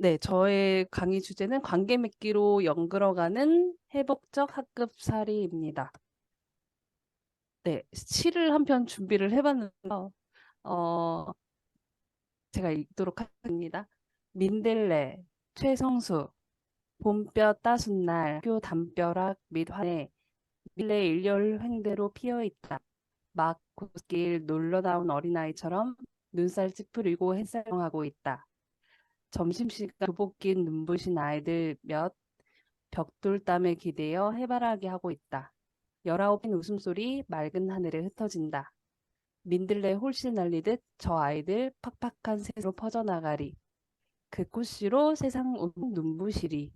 네, 저의 강의 주제는 관계 맺기로 연결어가는 회복적 학급살이입니다. 네, 시를 한 편 준비를 해봤는데, 어, 제가 읽도록 하겠습니다. 민들레, 최성수, 봄볕 따순 날, 학교 담벼락 및 환에 밀레 일렬 횡대로 피어있다. 막 곧길 놀러 나온 어린아이처럼 눈살 찌푸리고 햇살하고 있다. 점심시간 교복 낀 눈부신 아이들 몇 벽돌담에 기대어 해바라기 하고 있다. 19인 웃음소리 맑은 하늘에 흩어진다. 민들레 홀씬 날리듯 저 아이들 팍팍한 새로 퍼져나가리. 그 꽃씨로 세상 눈부시리.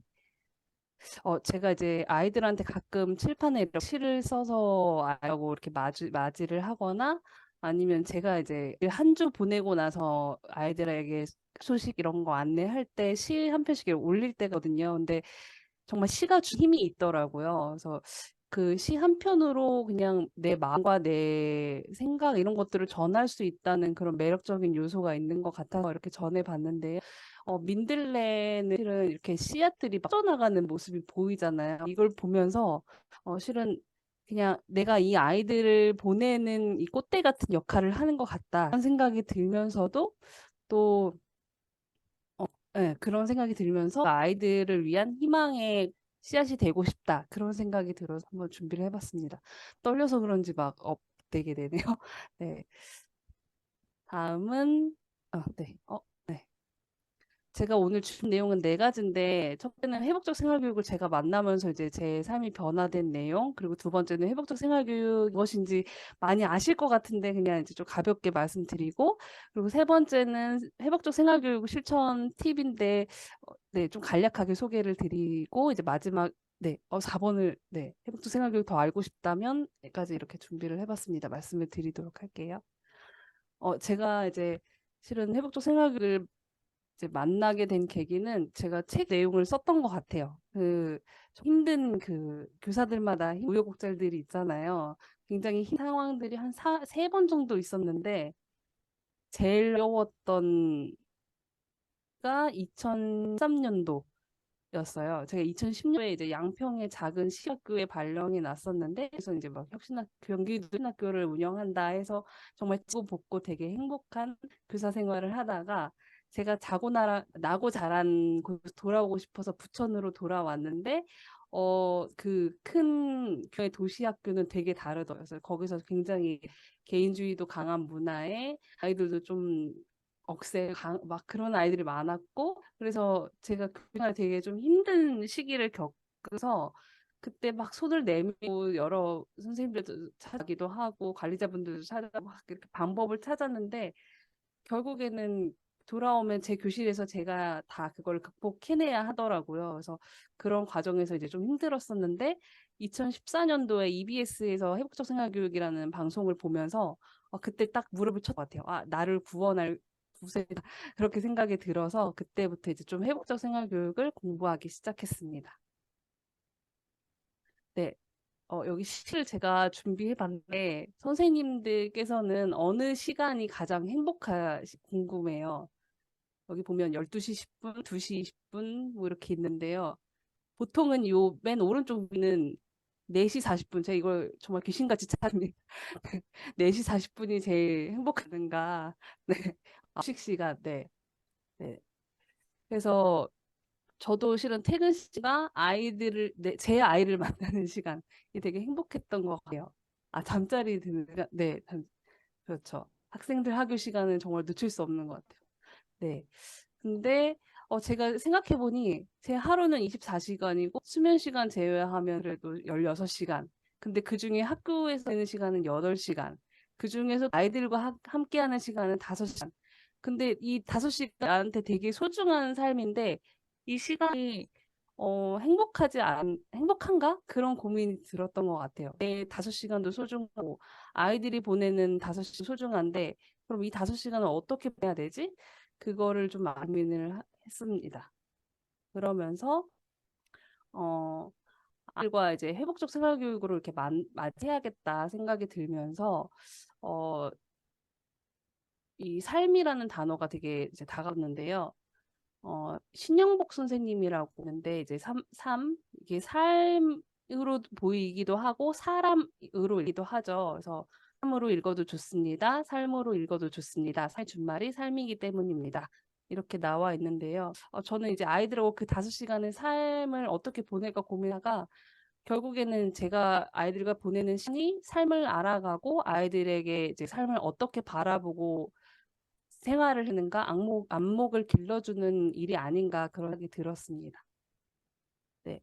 제가 이제 아이들한테 가끔 칠판에 이렇게 시를 써서 아이하고 이렇게 맞이를 하거나 아니면 제가 이제 한 주 보내고 나서 아이들에게 소식 이런 거 안내할 때 시 한 편씩 이렇게 올릴 때거든요. 근데 정말 시가 주 힘이 있더라고요. 그래서 그 시 한 편으로 그냥 내 마음과 내 생각 이런 것들을 전할 수 있다는 그런 매력적인 요소가 있는 것 같아서 이렇게 전해봤는데요. 민들레는 실은 이렇게 씨앗들이 막 뻗어나가는 모습이 보이잖아요. 이걸 보면서 실은 그냥 내가 이 아이들을 보내는 이 꽃대 같은 역할을 하는 것 같다. 그런 생각이 들면서도 또 네, 그런 생각이 들면서 아이들을 위한 희망의 씨앗이 되고 싶다. 그런 생각이 들어서 한번 준비를 해봤습니다. 떨려서 그런지 막 업되게 되네요. 네. 다음은, 네. 네. 제가 오늘 준 내용은 네 가지인데, 첫째는 회복적 생활교육을 제가 만나면서 이제 제 삶이 변화된 내용, 그리고 두 번째는 회복적 생활교육 무엇인지 많이 아실 것 같은데, 그냥 이제 좀 가볍게 말씀드리고, 그리고 세 번째는 회복적 생활교육 실천 팁인데, 네, 좀 간략하게 소개를 드리고, 이제 마지막, 네, 4번을, 네, 회복적 생활교육 더 알고 싶다면, 여기까지 이렇게 준비를 해봤습니다. 말씀을 드리도록 할게요. 제가 이제 실은 회복적 생활교육을 이제 만나게 된 계기는 제가 책 내용을 썼던 것 같아요. 좀 힘든 교사들마다 우여곡절들이 있잖아요. 굉장히 힘든 상황들이 한 세 번 정도 있었는데, 제일 어려웠던 가 2013년도 였어요. 제가 2010년에 이제 양평의 작은 시학교에 발령이 났었는데, 그래서 이제 막 경기도 혁신학교를 운영한다 해서 정말 지고 볶고 되게 행복한 교사 생활을 하다가 제가 나고 자란 곳에서 돌아오고 싶어서 부천으로 돌아왔는데, 그 큰 교회 도시학교는 되게 다르더라고요. 그래서 거기서 굉장히 개인주의도 강한 문화에 아이들도 좀 막 그런 아이들이 많았고, 그래서 제가 그날 되게 좀 힘든 시기를 겪어서 그때 막 손을 내밀고 여러 선생님들도 찾아기도 하고 관리자분들도 찾아고 막 이렇게 방법을 찾았는데 결국에는 돌아오면 제 교실에서 제가 다 그걸 극복해내야 하더라고요. 그래서 그런 과정에서 이제 좀 힘들었었는데 2014년도에 EBS에서 회복적 생활교육이라는 방송을 보면서 그때 딱 무릎을 쳤것 같아요. 나를 구원할 구세다. 그렇게 생각이 들어서 그때부터 이제 좀 회복적 생활교육을 공부하기 시작했습니다. 네. 여기 시를 제가 준비해 봤는데 선생님들께서는 어느 시간이 가장 궁금해요. 여기 보면 12시 10분, 2시 20분 뭐 이렇게 있는데요. 보통은 요 맨 오른쪽에는 4시 40분. 제가 이걸 정말 귀신같이 찾습니다. 4시 40분이 제일 행복하는가. 네. 휴식 시간. 네. 네. 그래서 저도 실은 퇴근 시가 제 아이를 만나는 시간이 되게 행복했던 것 같아요. 잠자리 드는 시간? 네, 그렇죠. 학생들 학교 시간은 정말 놓칠 수 없는 것 같아요. 네. 근데 제가 생각해보니 제 하루는 24시간이고 수면 시간 제외하면 그래도 16시간. 근데 그중에 학교에서 있는 시간은 8시간. 그중에서 아이들과 함께하는 시간은 5시간. 근데 이 5시간 나한테 되게 소중한 삶인데 이 시간이 행복한가? 그런 고민이 들었던 것 같아요. 내 5시간도 소중하고 아이들이 보내는 5시간 소중한데 그럼 이 5시간을 어떻게 보내야 되지? 그거를 좀 고민을 했습니다. 그러면서 어, 아이들과 이제 회복적 생활교육으로 이렇게 맞해야겠다 생각이 들면서 어, 이 삶이라는 단어가 되게 이제 다가왔는데요. 신영복 선생님이라고 있는데 이제 이게 삶으로 보이기도 하고 사람으로 읽기도 하죠. 그래서 삶으로 읽어도 좋습니다. 삶으로 읽어도 좋습니다. 살 준말이 삶이기 때문입니다. 이렇게 나와 있는데요. 저는 이제 아이들하고 그 5시간의 삶을 어떻게 보낼까 고민하다가 결국에는 제가 아이들과 보내는 시간이 삶을 알아가고 아이들에게 이제 삶을 어떻게 바라보고 생활을 하는가 안목을 길러주는 일이 아닌가 그런 생각이 들었습니다. 네,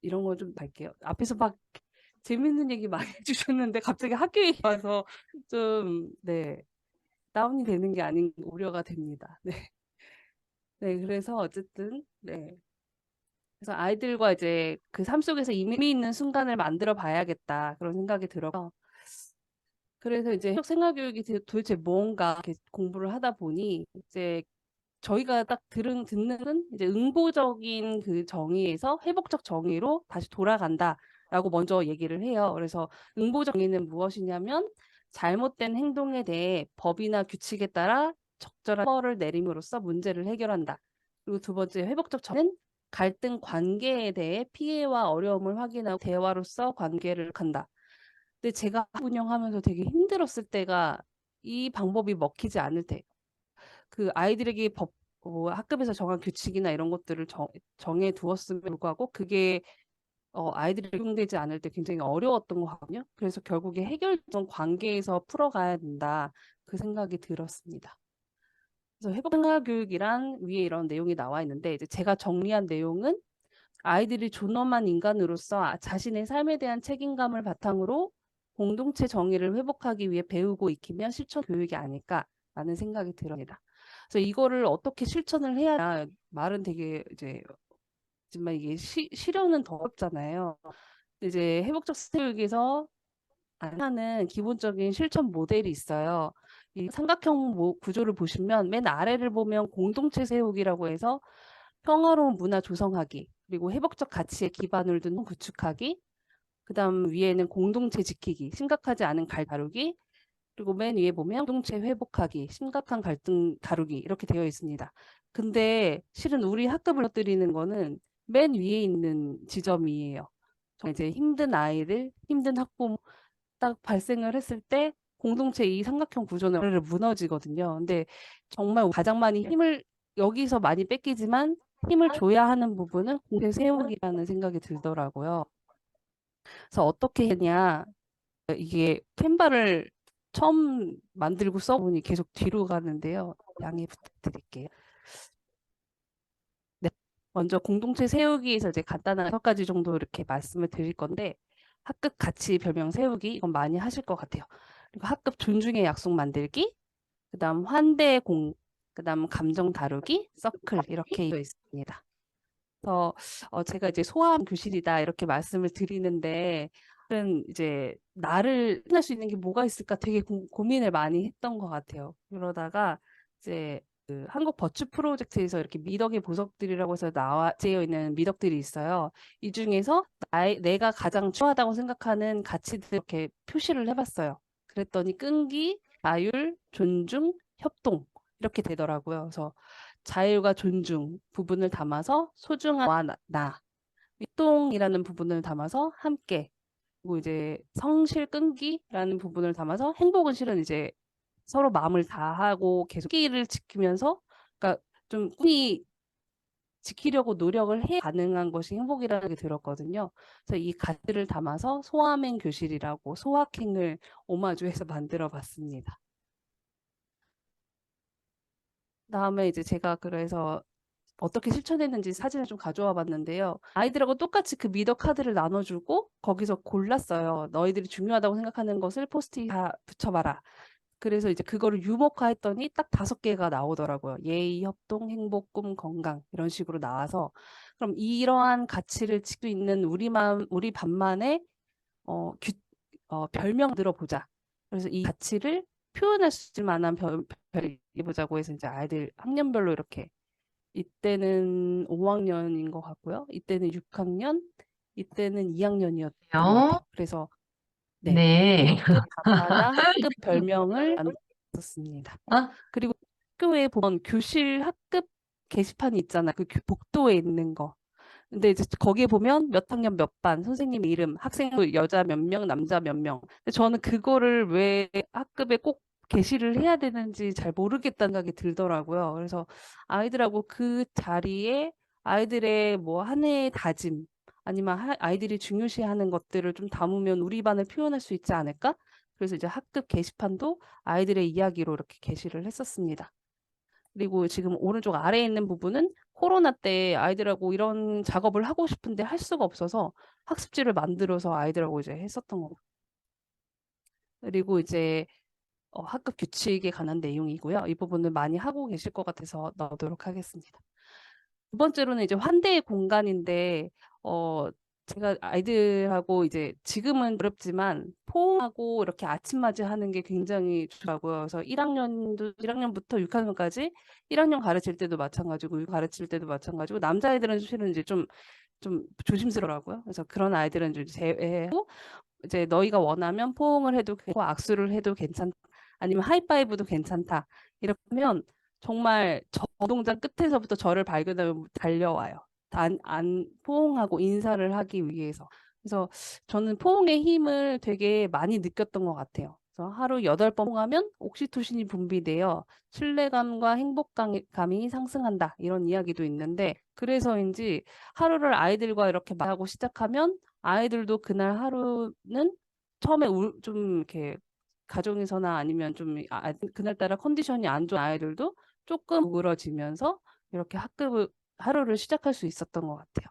이런 거 좀 할게요. 앞에서 막 재밌는 얘기 많이 해주셨는데 갑자기 학교 얘기 와서 좀 네, 다운이 되는 게 아닌 우려가 됩니다. 네, 네, 그래서 어쨌든 네. 그래서 아이들과 이제 그 삶 속에서 의미 있는 순간을 만들어 봐야겠다 그런 생각이 들어서 그래서 이제 생활교육이 도대체 뭔가 이렇게 공부를 하다 보니 이제 저희가 딱 듣는 이제 응보적인 그 정의에서 회복적 정의로 다시 돌아간다라고 먼저 얘기를 해요. 그래서 응보적 정의는 무엇이냐면 잘못된 행동에 대해 법이나 규칙에 따라 적절한 처벌을 내림으로써 문제를 해결한다. 그리고 두 번째 회복적 정의는 갈등 관계에 대해 피해와 어려움을 확인하고 대화로서 관계를 한다. 근데 제가 운영하면서 되게 힘들었을 때가 이 방법이 먹히지 않을 때. 그 아이들에게 학급에서 정한 규칙이나 이런 것들을 정해 두었음에도 불구하고 그게 아이들이 적용되지 않을 때 굉장히 어려웠던 것 같거든요. 그래서 결국에 해결된 관계에서 풀어가야 된다. 그 생각이 들었습니다. 그래서 회복생활교육이란 위에 이런 내용이 나와 있는데 이제 제가 정리한 내용은 아이들이 존엄한 인간으로서 자신의 삶에 대한 책임감을 바탕으로 공동체 정의를 회복하기 위해 배우고 익히면 실천 교육이 아닐까라는 생각이 들습니다. 그래서 이거를 어떻게 실천을 해야 말은 되게 이제 하지만 이게 실현은 더 어렵잖아요. 이제 회복적 교육에서 하는 기본적인 실천 모델이 있어요. 이 삼각형 구조를 보시면 맨 아래를 보면 공동체 세우기라고 해서 평화로운 문화 조성하기, 그리고 회복적 가치에 기반을 둔 구축하기, 그다음 위에는 공동체 지키기, 심각하지 않은 다루기, 그리고 맨 위에 보면 공동체 회복하기, 심각한 갈등 다루기 이렇게 되어 있습니다. 근데 실은 우리 학급을 무너뜨리는 거는 맨 위에 있는 지점이에요. 이제 힘든 아이들, 힘든 학부모 딱 발생을 했을 때 공동체 이 삼각형 구조는 무너지거든요. 근데 정말 가장 많이 힘을 여기서 많이 뺏기지만 힘을 줘야 하는 부분은 공동체 세우기라는 생각이 들더라고요. 그래서 어떻게 했냐 이게 캔바를 처음 만들고 써보니 계속 뒤로 가는데요. 양해 부탁드릴게요. 네. 먼저 공동체 세우기에서 이제 간단한 6가지 정도 이렇게 말씀을 드릴 건데 학급 가치 별명 세우기 이건 많이 하실 것 같아요. 그리고 학급 존중의 약속 만들기, 그다음 환대 그다음 감정 다루기, 서클 이렇게 되어 있습니다. 그래서 제가 이제 소아암 교실이다 이렇게 말씀을 드리는데 이제 나를 할 수 있는 게 뭐가 있을까 되게 고민을 많이 했던 것 같아요. 그러다가 이제 그 한국 버추 프로젝트에서 이렇게 미덕의 보석들이라고 해서 되어 있는 미덕들이 있어요. 이 중에서 내가 가장 중요하다고 생각하는 가치들 이렇게 표시를 해봤어요. 그랬더니 끈기, 자율, 존중, 협동 이렇게 되더라고요. 그래서 자율과 존중 부분을 담아서 소중한 나, 협동이라는 부분을 담아서 함께, 그리고 이제 성실 끈기라는 부분을 담아서 행복은 실은 이제 서로 마음을 다하고 계속 끼를 지키면서 그러니까 좀 꾸준히 지키려고 노력을 해 가능한 것이 행복이라는 게 들었거든요. 그래서 이 가치를 담아서 소아맹 교실이라고 소확행을 오마주해서 만들어 봤습니다. 다음에 이제 제가 그래서 어떻게 실천했는지 사진을 좀 가져와 봤는데요. 아이들하고 똑같이 그 미더 카드를 나눠주고 거기서 골랐어요. 너희들이 중요하다고 생각하는 것을 포스트잇 다 붙여봐라. 그래서 이제 그거를 유목화했더니 딱 5개가 나오더라고요. 예의, 협동, 행복, 꿈, 건강 이런 식으로 나와서 그럼 이러한 가치를 지키고 있는 우리 반만의 별명 들어보자. 그래서 이 가치를 표현할 수 있을 만한 별을 보자고 해서 이제 아이들 학년별로 이렇게 이때는 5학년인 것 같고요. 이때는 6학년, 이때는 2학년이었던 것 같아요. 그래서 네, 네. 학급 반마다 학급 별명을 만들었습니다. 아, 그리고 학교에 보면 교실 학급 게시판이 있잖아요. 그 복도에 있는 거. 근데 이제 거기에 보면 몇 학년 몇 반, 선생님 이름, 학생 여자 몇 명, 남자 몇 명. 근데 저는 그거를 왜 학급에 꼭 게시를 해야 되는지 잘 모르겠다는 생각이 들더라고요. 그래서 아이들하고 그 자리에 아이들의 뭐 한 해의 다짐, 아니면 아이들이 중요시하는 것들을 좀 담으면 우리 반을 표현할 수 있지 않을까? 그래서 이제 학급 게시판도 아이들의 이야기로 이렇게 게시를 했었습니다. 그리고 지금 오른쪽 아래에 있는 부분은 코로나 때 아이들하고 이런 작업을 하고 싶은데 할 수가 없어서 학습지를 만들어서 아이들하고 이제 했었던 거. 그리고 이제 학급 규칙에 관한 내용이고요. 이 부분을 많이 하고 계실 것 같아서 넣도록 하겠습니다. 두 번째로는 이제 환대의 공간인데, 제가 아이들하고 이제 지금은 어렵지만 포옹하고 이렇게 아침맞이 하는 게 굉장히 좋더라고요. 그래서 1학년부터 6학년까지 1학년 가르칠 때도 마찬가지고, 가르칠 때도 마찬가지고, 남자아이들은 실은 이제 좀 조심스러워라고요. 그래서 그런 아이들은 이제 제외하고, 이제 너희가 원하면 포옹을 해도 되고 악수를 해도 괜찮다. 아니면 하이파이브도 괜찮다. 이렇게 하면 정말 저 동작 끝에서부터 저를 발견하면 달려와요. 포옹하고 인사를 하기 위해서. 그래서 저는 포옹의 힘을 되게 많이 느꼈던 것 같아요. 그래서 하루 8번 포옹하면 옥시토신이 분비되어 신뢰감과 행복감이 상승한다. 이런 이야기도 있는데 그래서인지 하루를 아이들과 이렇게 말하고 시작하면 아이들도 그날 하루는 처음에 좀 이렇게 가정에서나 아니면 좀 그날따라 컨디션이 안 좋은 아이들도 조금 우울해지면서 이렇게 학급을 하루를 시작할 수 있었던 것 같아요.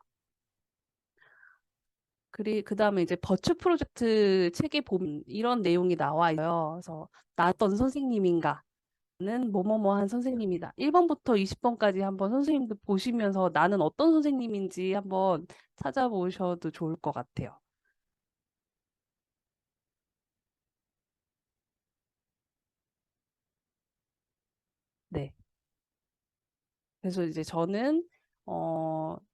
그다음에 이제 버추 프로젝트 책에 보면 이런 내용이 나와 있어요. 그래서 나 어떤 선생님인가? 는 뭐뭐뭐한 선생님이다. 1번부터 20번까지 한번 선생님들 보시면서 나는 어떤 선생님인지 한번 찾아보셔도 좋을 것 같아요. 네. 그래서 이제 저는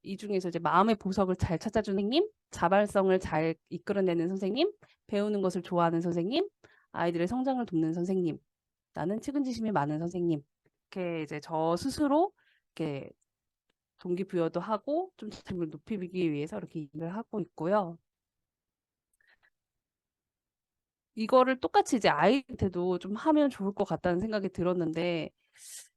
이 중에서 이제 마음의 보석을 잘 찾아주는 선생님, 자발성을 잘 이끌어내는 선생님, 배우는 것을 좋아하는 선생님, 아이들의 성장을 돕는 선생님, 나는 측은지심이 많은 선생님. 이렇게 이제 저 스스로 이렇게 동기부여도 하고 좀 자신을 높이기 위해서 이렇게 일을 하고 있고요. 이거를 똑같이 이제 아이한테도 좀 하면 좋을 것 같다는 생각이 들었는데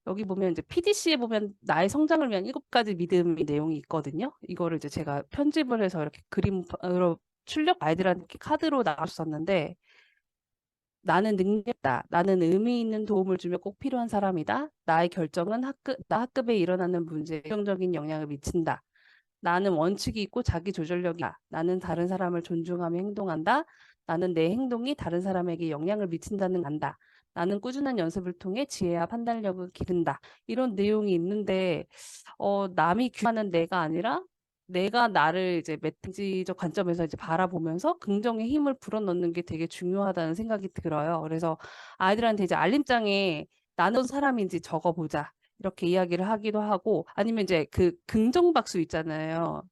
여기 보면 이제 PDC에 보면 나의 성장을 위한 7가지 믿음의 내용이 있거든요. 이거를 이제 제가 편집을 해서 이렇게 그림으로 출력 아이들한테 이렇게 카드로 나눴었는데 나는 능력다. 나는 의미 있는 도움을 주며 꼭 필요한 사람이다. 나의 결정은 학급에 일어나는 문제에 긍정적인 영향을 미친다. 나는 원칙이 있고 자기 조절력이다. 나는 다른 사람을 존중하며 행동한다. 나는 내 행동이 다른 사람에게 영향을 미친다는 안다. 나는 꾸준한 연습을 통해 지혜와 판단력을 기른다. 이런 내용이 있는데 남이 규하는 내가 아니라 내가 나를 이제 메타지적 관점에서 이제 바라보면서 긍정의 힘을 불어넣는 게 되게 중요하다는 생각이 들어요. 그래서 아이들한테 이제 알림장에 나는 어떤 사람인지 적어보자. 이렇게 이야기를 하기도 하고 아니면 이제 그 긍정박수 있잖아요.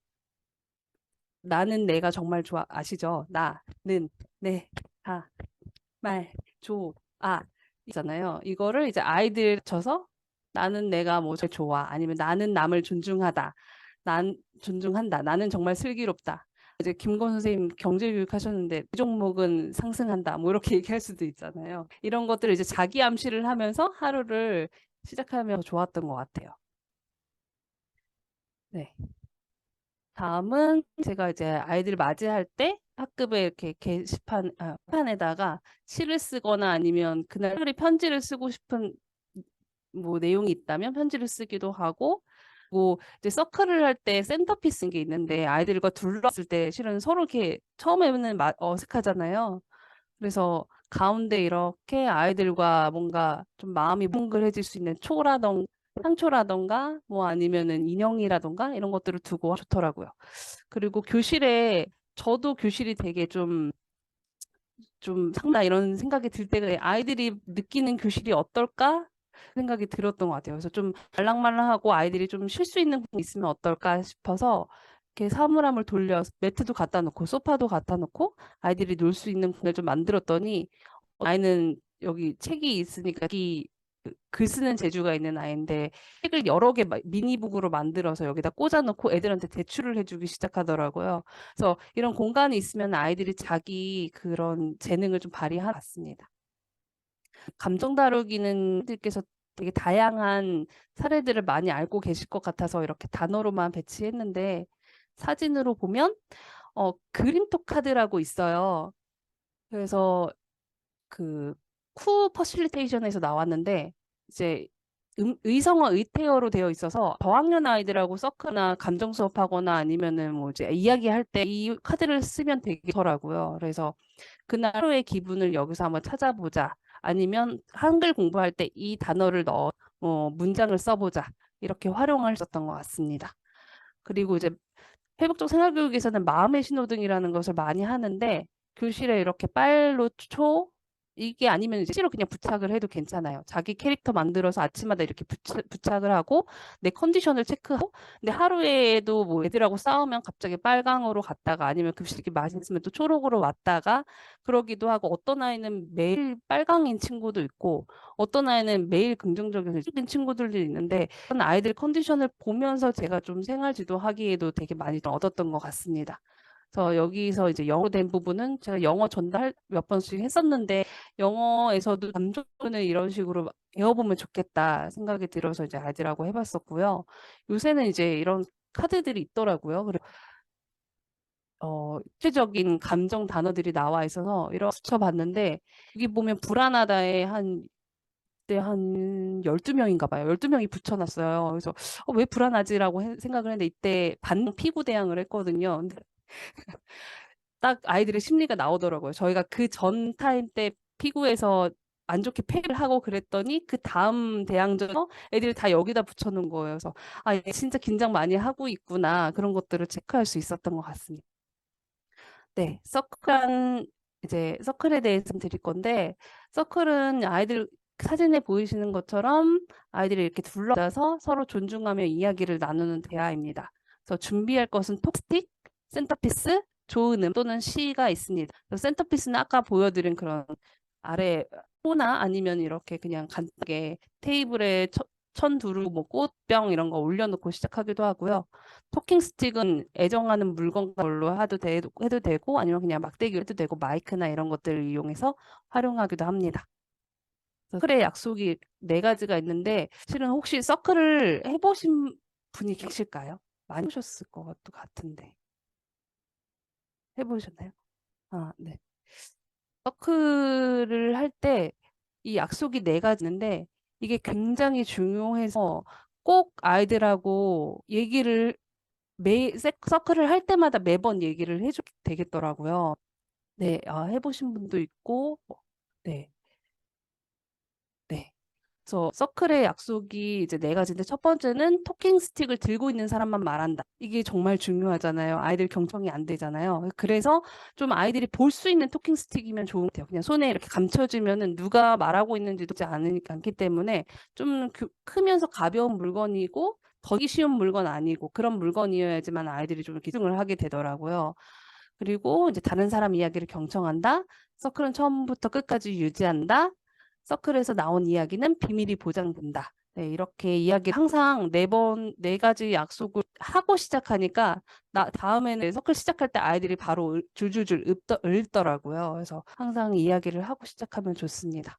나는 내가 정말 좋아 아시죠? 나는 내가 말 좋아 있잖아요. 이거를 이제 아이들 쳐서 나는 내가 뭐 제일 좋아 아니면 나는 남을 존중하다. 난 존중한다. 나는 정말 슬기롭다. 이제 김건 선생님 경제교육 하셨는데 이 종목은 상승한다. 뭐 이렇게 얘기할 수도 있잖아요. 이런 것들을 이제 자기 암시를 하면서 하루를 시작하면 좋았던 것 같아요. 네. 다음은 제가 이제 아이들 맞이할 때 학급에 이렇게 판에다가 시를 쓰거나 아니면 그날 특별히 편지를 쓰고 싶은 뭐 내용이 있다면 편지를 쓰기도 하고 뭐 이제 서클을 할 때 센터피스인 게 있는데 아이들과 둘러쓸 때 실은 서로 이렇게 처음에는 어색하잖아요. 그래서 가운데 이렇게 아이들과 뭔가 좀 마음이 뭉글해질 수 있는 상초라던가 뭐 아니면은 인형이라던가 이런 것들을 두고 좋더라고요. 그리고 교실에 저도 교실이 되게 좀 상다 이런 생각이 들 때가 아이들이 느끼는 교실이 어떨까 생각이 들었던 것 같아요. 그래서 좀 말랑말랑하고 아이들이 좀 쉴 수 있는 공간이 있으면 어떨까 싶어서 이렇게 사물함을 돌려 매트도 갖다 놓고 소파도 갖다 놓고 아이들이 놀 수 있는 공간을 좀 만들었더니 아이는 여기 책이 있으니까 글 쓰는 재주가 있는 아이인데 책을 여러 개 미니북으로 만들어서 여기다 꽂아놓고 애들한테 제출을 해주기 시작하더라고요. 그래서 이런 공간이 있으면 아이들이 자기 그런 재능을 좀 발휘하는 것 같습니다. 감정 다루기는 들께서 되게 다양한 사례들을 많이 알고 계실 것 같아서 이렇게 단어로만 배치했는데 사진으로 보면 그림톡 카드라고 있어요. 그래서 그 퍼실리테이션에서 나왔는데 이제 의성어 의태어로 되어 있어서 저학년 아이들하고 서클이나 감정 수업하거나 아니면은 뭐 이제 이야기할 때 이 카드를 쓰면 되더라고요. 그래서 그날 하루의 기분을 여기서 한번 찾아보자. 아니면 한글 공부할 때 이 단어를 넣어 문장을 써보자. 이렇게 활용할 수 있었던 것 같습니다. 그리고 이제 회복적 생활교육에서는 마음의 신호등이라는 것을 많이 하는데 교실에 이렇게 빨로 이게 아니면 이제 실로 그냥 부착을 해도 괜찮아요. 자기 캐릭터 만들어서 아침마다 이렇게 부착을 하고 내 컨디션을 체크하고 근데 하루에도 뭐 애들하고 싸우면 갑자기 빨강으로 갔다가 아니면 급식이 맛있으면 또 초록으로 왔다가 그러기도 하고 어떤 아이는 매일 빨강인 친구도 있고 어떤 아이는 매일 긍정적인 친구들도 있는데 그런 아이들 컨디션을 보면서 제가 좀 생활 지도하기에도 되게 많이 얻었던 것 같습니다. 그래서 여기서 이제 영어로 된 부분은 제가 영어 전달 몇 번씩 했었는데 영어에서도 감정을 이런 식으로 배워보면 좋겠다 생각이 들어서 이제 아이들하고 해봤었고요. 요새는 이제 이런 카드들이 있더라고요. 그리고 구체적인 감정 단어들이 나와 있어서 이런 붙여봤는데 여기 보면 불안하다에 한 12명인가 봐요. 12명이 붙여놨어요. 그래서 왜 불안하지라고 생각을 했는데 이때 반응 피구 대항을 했거든요. 근데 딱 아이들의 심리가 나오더라고요. 저희가 그 전 타임 때 피구에서 안 좋게 패를 하고 그랬더니 그 다음 대항전에서 애들이 다 여기다 붙여놓은 거예요. 그래서 얘 진짜 긴장 많이 하고 있구나. 그런 것들을 체크할 수 있었던 것 같습니다. 네, 이제 서클에 대해서 드릴 건데 서클은 아이들 사진에 보이시는 것처럼 아이들이 이렇게 둘러싸서 서로 존중하며 이야기를 나누는 대화입니다. 그래서 준비할 것은 톡스틱, 센터피스, 좋은 또는 시가 있습니다. 센터피스는 아까 보여드린 그런 아래 호나 아니면 이렇게 그냥 간단하게 테이블에 천 두르고 뭐 꽃병 이런 거 올려놓고 시작하기도 하고요. 토킹 스틱은 애정하는 물건 걸로 해도 되고 아니면 그냥 막대기로 해도 되고 마이크나 이런 것들을 이용해서 활용하기도 합니다. 서클의 약속이 4가지가 있는데 실은 혹시 서클을 해보신 분이 계실까요? 많이 해보셨을 것 같은데 해보셨나요? 네. 서클을 할 때 이 약속이 4가지 있는데 이게 굉장히 중요해서 꼭 아이들하고 얘기를 서클을 할 때마다 매번 얘기를 해줘도 되겠더라고요. 네, 해보신 분도 있고, 네, 네. 그래서 서클의 약속이 이제 4가지인데 첫 번째는 토킹 스틱을 들고 있는 사람만 말한다. 이게 정말 중요하잖아요. 아이들 경청이 안 되잖아요. 그래서 좀 아이들이 볼 수 있는 토킹 스틱이면 좋은 것 같아요. 그냥 손에 이렇게 감춰지면은 누가 말하고 있는지도 않기 때문에 좀 크면서 가벼운 물건이고 더기 쉬운 물건 아니고 그런 물건이어야지만 아이들이 좀 기승을 하게 되더라고요. 그리고 이제 다른 사람 이야기를 경청한다. 서클은 처음부터 끝까지 유지한다. 서클에서 나온 이야기는 비밀이 보장된다. 네, 이렇게 이야기 항상 4가지 약속을 하고 시작하니까 다음에는 서클 시작할 때 아이들이 바로 줄줄줄 읽더라고요. 그래서 항상 이야기를 하고 시작하면 좋습니다.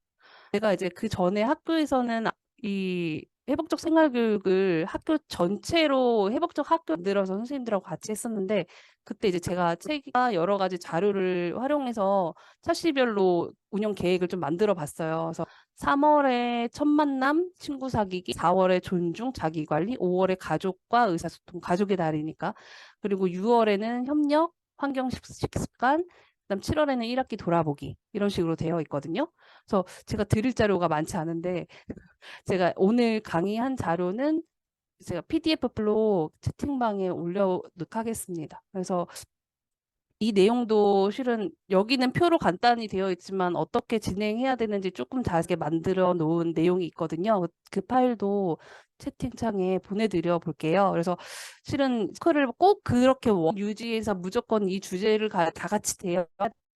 제가 이제 그 전에 학교에서는 이 회복적 생활교육을 학교 전체로 회복적 학교 만들어서 선생님들하고 같이 했었는데 그때 이제 제가 책과 여러 가지 자료를 활용해서 차시별로 운영 계획을 좀 만들어 봤어요. 그래서 3월에 첫 만남, 친구 사귀기, 4월에 존중, 자기관리, 5월에 가족과 의사소통, 가족의 달이니까. 그리고 6월에는 협력, 환경 식습관, 그다음 7월에는 1학기 돌아보기 이런 식으로 되어 있거든요. 그래서 제가 드릴 자료가 많지 않은데 제가 오늘 강의한 자료는 제가 PDF로 채팅방에 올려놓도록 하겠습니다. 그래서 이 내용도 실은 여기는 표로 간단히 되어 있지만 어떻게 진행해야 되는지 조금 자세하게 만들어 놓은 내용이 있거든요. 그 파일도 채팅창에 보내드려 볼게요. 그래서 실은 스크를 꼭 그렇게 유지해서 무조건 이 주제를 다 같이 대해야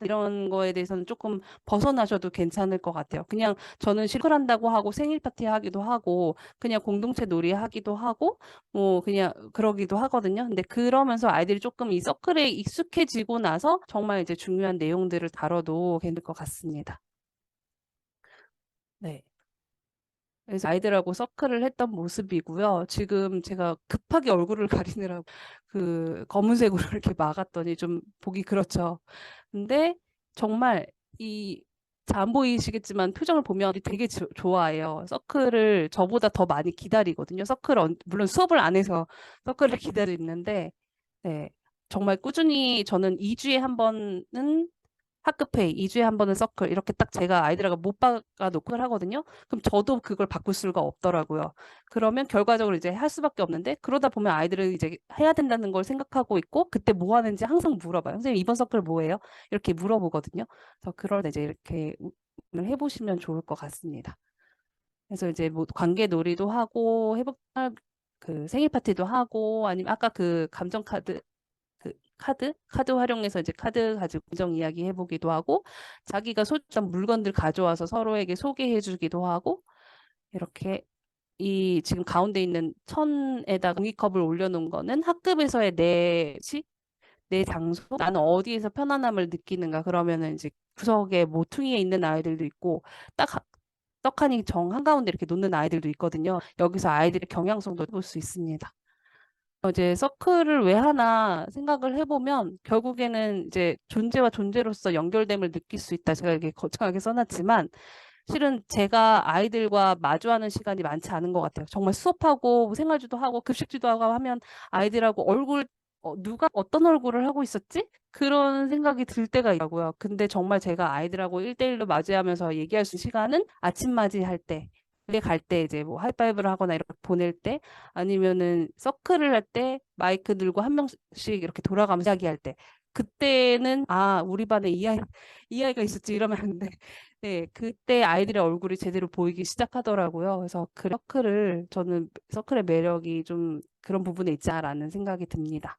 이런 거에 대해서는 조금 벗어나셔도 괜찮을 것 같아요. 그냥 저는 실컷한다고 하고 생일 파티 하기도 하고 그냥 공동체 놀이 하기도 하고 뭐 그냥 그러기도 하거든요. 근데 그러면서 아이들이 조금 이 서클에 익숙해지고 나서 정말 이제 중요한 내용들을 다뤄도 괜찮을 것 같습니다. 네. 그래서 아이들하고 서클을 했던 모습이고요. 지금 제가 급하게 얼굴을 가리느라고 그 검은색으로 이렇게 막았더니 좀 보기 그렇죠. 근데 정말 이 잘 안 보이시겠지만 표정을 보면 되게 좋아해요. 서클을 저보다 더 많이 기다리거든요. 물론 수업을 안 해서 서클을 기다리는데 네. 정말 꾸준히 저는 2주에 한 번은 학급회의, 2주에 한 번은 서클 이렇게 딱 제가 아이들하고 못 박아 놓고 하거든요. 그럼 저도 그걸 바꿀 수가 없더라고요. 그러면 결과적으로 이제 할 수밖에 없는데 그러다 보면 아이들은 이제 해야 된다는 걸 생각하고 있고 그때 뭐 하는지 항상 물어봐요. 선생님 이번 서클 뭐예요? 이렇게 물어보거든요. 그래서 그럴 때 이제 이렇게 해보시면 좋을 것 같습니다. 그래서 이제 뭐 관계 놀이도 하고 그 생일 파티도 하고 아니면 아까 그 감정 카드 카드 활용해서 이제 카드 가지고 감정 이야기 해보기도 하고 자기가 소지한 물건들 가져와서 서로에게 소개해 주기도 하고 이렇게 이 지금 가운데 있는 천에다 종이컵을 올려놓은 거는 학급에서의 내 장소, 나는 어디에서 편안함을 느끼는가 그러면은 이제 구석에 모퉁이에 있는 아이들도 있고 딱 떡하니 정 한가운데 이렇게 놓는 아이들도 있거든요. 여기서 아이들의 경향성도 볼 수 있습니다. 이제 서클을 왜 하나 생각을 해보면 결국에는 이제 존재와 존재로서 연결됨을 느낄 수 있다. 제가 이렇게 거창하게 써놨지만 실은 제가 아이들과 마주하는 시간이 많지 않은 것 같아요. 정말 수업하고 생활주도 하고 급식주도 하고 하면 아이들하고 누가 어떤 얼굴을 하고 있었지? 그런 생각이 들 때가 있더라고요. 근데 정말 제가 아이들하고 1대1로 맞이하면서 얘기할 수 있는 시간은 아침 맞이할 때, 집에 갈 때 이제 뭐 하이파이브를 하거나 이렇게 보낼 때 아니면은 서클을 할 때 마이크 들고 한 명씩 이렇게 돌아가면서 이야기할 때 그때는 아 우리 반에 이 아이가 있었지 이러면 안 돼. 네, 그때 아이들의 얼굴이 제대로 보이기 시작하더라고요. 그래서 그 저는 서클의 매력이 좀 그런 부분에 있지 않라는 생각이 듭니다.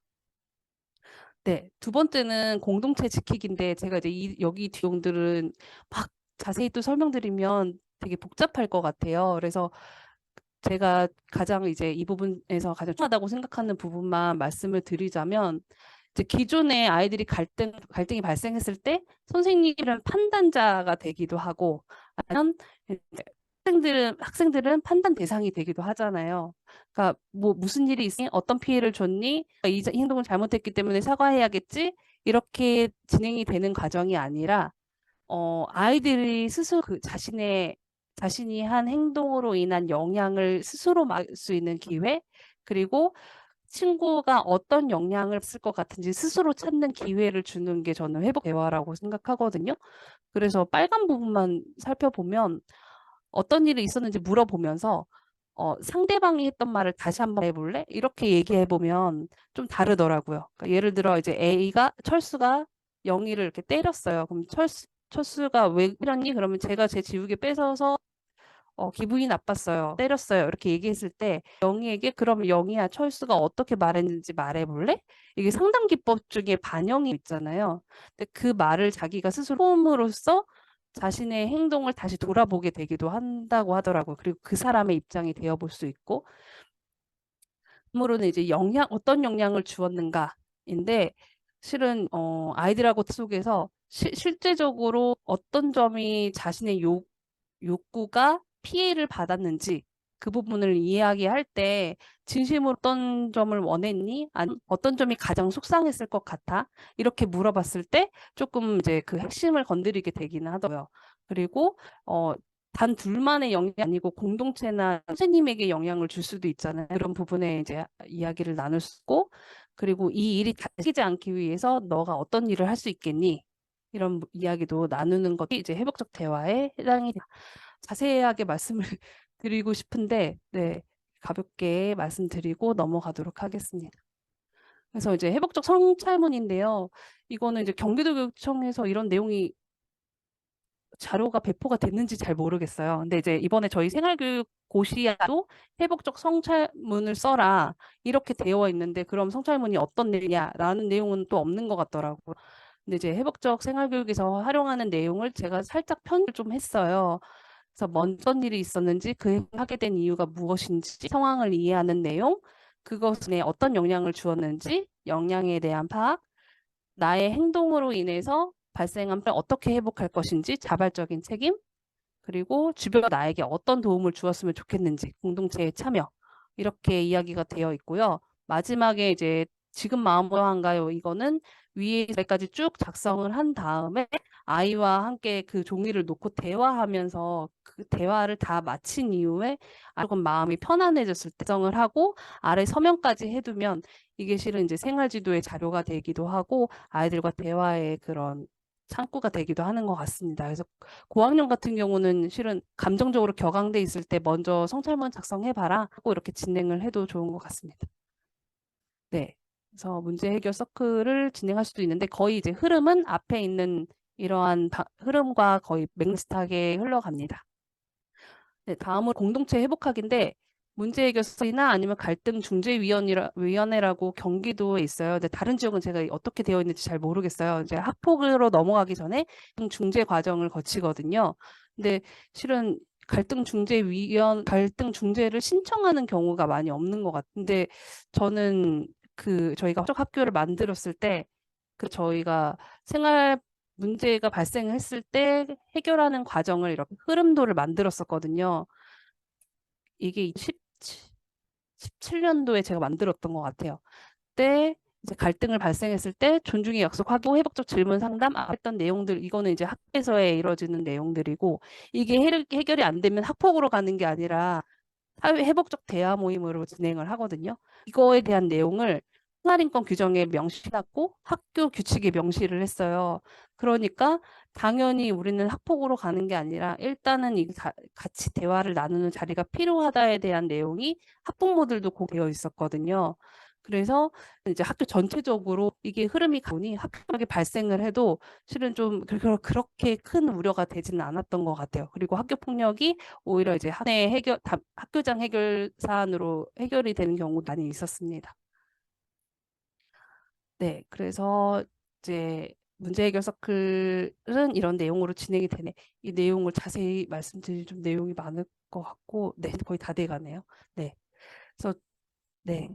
네, 두 번째는 공동체 지키기인데 제가 이제 여기 내용들은 막 자세히 또 설명드리면 되게 복잡할 것 같아요. 그래서 제가 가장 이제 이 부분에서 가장 중요하다고 생각하는 부분만 말씀을 드리자면 이제 기존에 아이들이 갈등이 발생했을 때 선생님은 판단자가 되기도 하고 아니면 학생들은 판단 대상이 되기도 하잖아요. 그러니까 뭐 무슨 일이 있으니 어떤 피해를 줬니? 이 행동을 잘못했기 때문에 사과해야겠지? 이렇게 진행이 되는 과정이 아니라 아이들이 스스로 자신이 한 행동으로 인한 영향을 스스로 막을 수 있는 기회, 그리고 친구가 어떤 영향을 쓸 것 같은지 스스로 찾는 기회를 주는 게 저는 회복 대화라고 생각하거든요. 그래서 빨간 부분만 살펴보면 어떤 일이 있었는지 물어보면서 상대방이 했던 말을 다시 한번 해볼래? 이렇게 얘기해 보면 좀 다르더라고요. 그러니까 예를 들어 이제 철수가 영희를 이렇게 때렸어요. 그럼 철수가 왜 이러니? 그러면 제가 제 지우개 뺏어서 기분이 나빴어요. 때렸어요. 이렇게 얘기했을 때 영희에게 그럼 영희야 철수가 어떻게 말했는지 말해볼래? 이게 상담 기법 중에 반영이 있잖아요. 근데 그 말을 자기가 스스로 폼으로써 자신의 행동을 다시 돌아보게 되기도 한다고 하더라고요. 그리고 그 사람의 입장이 되어볼 수 있고 으로는 이제 어떤 영향을 주었는가인데 실은 아이들하고 속에서 실제적으로 어떤 점이 자신의 욕구가 피해를 받았는지 그 부분을 이야기할 때 진심으로 어떤 점을 원했니? 아니 어떤 점이 가장 속상했을 것 같아? 이렇게 물어봤을 때 조금 이제 그 핵심을 건드리게 되기는 하더라고요. 그리고 단 둘만의 영향이 아니고 공동체나 선생님에게 영향을 줄 수도 있잖아요. 그런 부분에 이제 이야기를 나눌 수 있고 그리고 이 일이 닥치지 않기 위해서 너가 어떤 일을 할 수 있겠니? 이런 이야기도 나누는 것이 이제 회복적 대화에 해당이 자세하게 말씀을 드리고 싶은데 네, 가볍게 말씀드리고 넘어가도록 하겠습니다. 그래서 이제 회복적 성찰문인데요. 이거는 이제 경기도교육청에서 이런 내용이 자료가 배포가 됐는지 잘 모르겠어요. 근데 이제 이번에 저희 생활교육 고시야도 회복적 성찰문을 써라 이렇게 되어 있는데 그럼 성찰문이 어떤 내용이냐라는 내용은 또 없는 것 같더라고요. 근데 이제 회복적 생활교육에서 활용하는 내용을 제가 살짝 편을 좀 했어요. 그래서 먼저 어떤 일이 있었는지 그 하게 된 이유가 무엇인지 상황을 이해하는 내용, 그것에 어떤 영향을 주었는지 영향에 대한 파악, 나의 행동으로 인해서 발생한 불안 어떻게 회복할 것인지 자발적인 책임, 그리고 주변 나에게 어떤 도움을 주었으면 좋겠는지 공동체의 참여 이렇게 이야기가 되어 있고요. 마지막에 이제 지금 마음으로 한가요? 이거는 위에까지 쭉 작성을 한 다음에 아이와 함께 그 종이를 놓고 대화하면서 그 대화를 다 마친 이후에 조금 마음이 편안해졌을 때 작성을 하고 아래 서명까지 해두면 이게 실은 이제 생활지도의 자료가 되기도 하고 아이들과 대화의 그런 창구가 되기도 하는 것 같습니다. 그래서 고학년 같은 경우는 실은 감정적으로 격앙돼 있을 때 먼저 성찰문 작성해봐라 하고 이렇게 진행을 해도 좋은 것 같습니다. 네. 그래서 문제 해결 서클을 진행할 수도 있는데 거의 이제 흐름은 앞에 있는 이러한 흐름과 거의 맥스타게 흘러갑니다. 네, 다음은 공동체 회복학인데 문제 해결이나 아니면 갈등 중재위원회라고 경기도에 있어요. 근데 다른 지역은 제가 어떻게 되어 있는지 잘 모르겠어요. 이제 학폭으로 넘어가기 전에 중재 과정을 거치거든요. 근데 실은 갈등 중재를 신청하는 경우가 많이 없는 것 같은데 저는 저희가 학교를 만들었을 때 저희가 생활 문제가 발생했을 때 해결하는 과정을 이렇게 흐름도를 만들었었거든요. 이게 17년도에 제가 만들었던 것 같아요. 그때 이제 갈등을 발생했을 때 존중의 약속하고 회복적 질문 상담 했던 내용들 이거는 이제 학교에서 이루어지는 내용들이고 이게 해결이 안 되면 학폭으로 가는 게 아니라 사회 회복적 대화 모임으로 진행을 하거든요. 이거에 대한 내용을 생활인권 규정에 명시해놨고 학교 규칙에 명시를 했어요. 그러니까 당연히 우리는 학폭으로 가는 게 아니라 일단은 같이 대화를 나누는 자리가 필요하다에 대한 내용이 학부모들도 공되어 있었거든요. 그래서 이제 학교 전체적으로 이게 흐름이 가니 학교에 발생을 해도 실은 좀 그렇게 큰 우려가 되지는 않았던 것 같아요. 그리고 학교 폭력이 오히려 이제 학교장 해결 사안으로 해결이 되는 경우도 많이 있었습니다. 네, 그래서 이제 문제 해결 서클은 이런 내용으로 진행이 되네. 이 내용을 자세히 말씀드릴 좀 내용이 많을 것 같고, 네, 거의 다 돼가네요. 네, 그래서 네.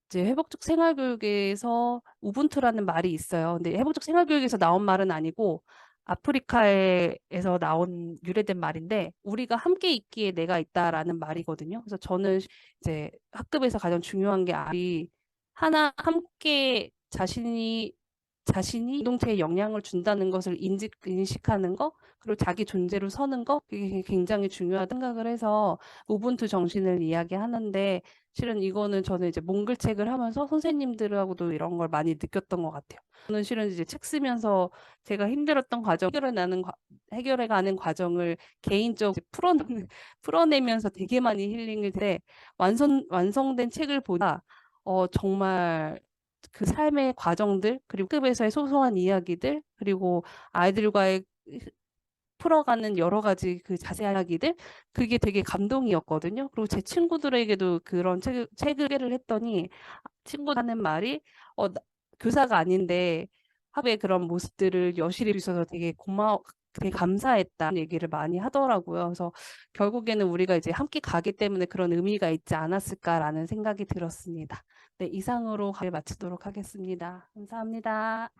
이제 회복적 생활교육에서 우분투라는 말이 있어요. 근데 회복적 생활교육에서 나온 말은 아니고 아프리카에서 나온 유래된 말인데 우리가 함께 있기에 내가 있다라는 말이거든요. 그래서 저는 이제 학급에서 가장 중요한 게 아이 하나 함께 자신이 공동체에 영향을 준다는 것을 인식하는 거, 그리고 자기 존재로 서는 거, 그게 굉장히 중요하다 생각을 해서 우분투 정신을 이야기하는데 실은 이거는 저는 이제 몽글책을 하면서 선생님들하고도 이런 걸 많이 느꼈던 것 같아요. 저는 실은 이제 책 쓰면서 제가 힘들었던 과정, 해결해가는 과정을 개인적으로 풀어내면서 되게 많이 힐링을 돼 완성된 책을 보다 정말 그 삶의 과정들, 그리고 급에서의 소소한 이야기들, 그리고 아이들과의 풀어가는 여러 가지 그 자세한 이야기들, 그게 되게 감동이었거든요. 그리고 제 친구들에게도 그런 책을 소개를 했더니 친구가 하는 말이 교사가 아닌데 학교의 그런 모습들을 여실히 주셔서 되게 감사했다는 얘기를 많이 하더라고요. 그래서 결국에는 우리가 이제 함께 가기 때문에 그런 의미가 있지 않았을까라는 생각이 들었습니다. 네, 이상으로 강의 마치도록 하겠습니다. 감사합니다.